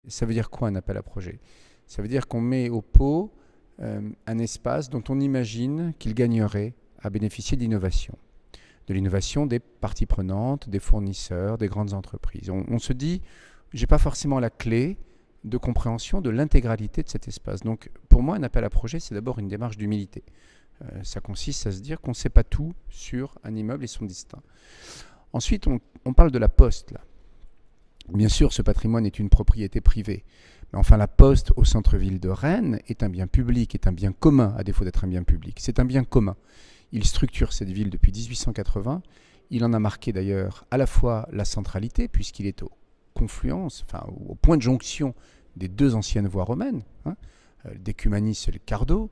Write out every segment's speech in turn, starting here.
Ça veut dire quoi un appel à projet? Ça veut dire qu'on met au pot un espace dont on imagine qu'il gagnerait à bénéficier d'innovation. De l'innovation des parties prenantes, des fournisseurs, des grandes entreprises. On se dit, j'ai pas forcément la clé de compréhension de l'intégralité de cet espace. Donc pour moi, un appel à projet, c'est d'abord une démarche d'humilité. Ça consiste à se dire qu'on ne sait pas tout sur un immeuble et son destin. Ensuite, on parle de la Poste, là. Bien sûr, ce patrimoine est une propriété privée. Mais enfin, la Poste au centre-ville de Rennes est un bien public, est un bien commun, à défaut d'être un bien public. C'est un bien commun. Il structure cette ville depuis 1880. Il en a marqué d'ailleurs à la fois la centralité, puisqu'il est aux confluences, enfin au point de jonction des deux anciennes voies romaines, d'Ecumanis et le Cardo.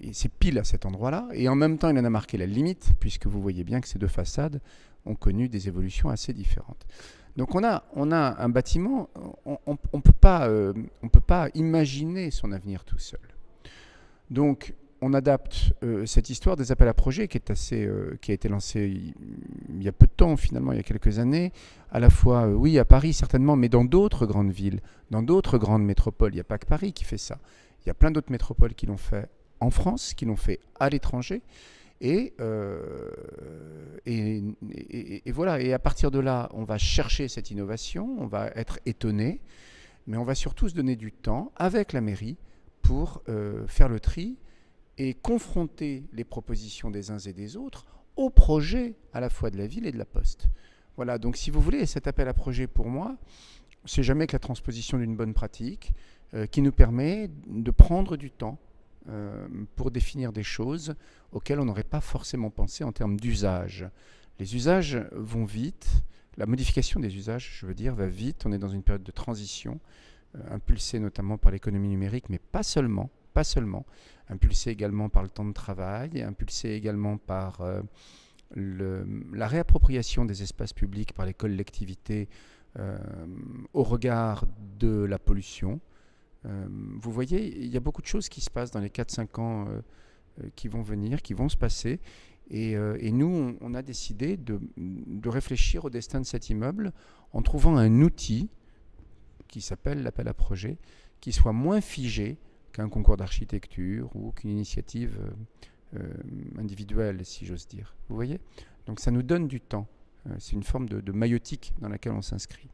Et c'est pile à cet endroit-là. Et en même temps, il en a marqué la limite, puisque vous voyez bien que ces deux façades ont connu des évolutions assez différentes. Donc on a un bâtiment, on ne peut pas imaginer son avenir tout seul. Donc on adapte cette histoire des appels à projets qui a été lancée il y a peu de temps, finalement, il y a quelques années, à la fois, oui, à Paris certainement, mais dans d'autres grandes villes, dans d'autres grandes métropoles. Il n'y a pas que Paris qui fait ça. Il y a plein d'autres métropoles qui l'ont fait en France, qui l'ont fait à l'étranger. Et voilà. Et à partir de là, on va chercher cette innovation, on va être étonné, mais on va surtout se donner du temps avec la mairie pour faire le tri et confronter les propositions des uns et des autres au projet à la fois de la ville et de la Poste. Voilà, donc si vous voulez, cet appel à projet pour moi, c'est jamais que la transposition d'une bonne pratique qui nous permet de prendre du temps pour définir des choses auxquelles on n'aurait pas forcément pensé en termes d'usage. Les usages vont vite, la modification des usages, je veux dire, va vite. On est dans une période de transition, impulsée notamment par l'économie numérique, mais pas seulement, impulsée également par le temps de travail, impulsée également par la réappropriation des espaces publics par les collectivités au regard de la pollution. Vous voyez, il y a beaucoup de choses qui se passent dans les 4-5 ans qui vont venir, qui vont se passer. Et nous, on a décidé de réfléchir au destin de cet immeuble en trouvant un outil qui s'appelle l'appel à projet, qui soit moins figé qu'un concours d'architecture ou qu'une initiative individuelle, si j'ose dire. Vous voyez ? Donc ça nous donne du temps. C'est une forme de maïeutique dans laquelle on s'inscrit.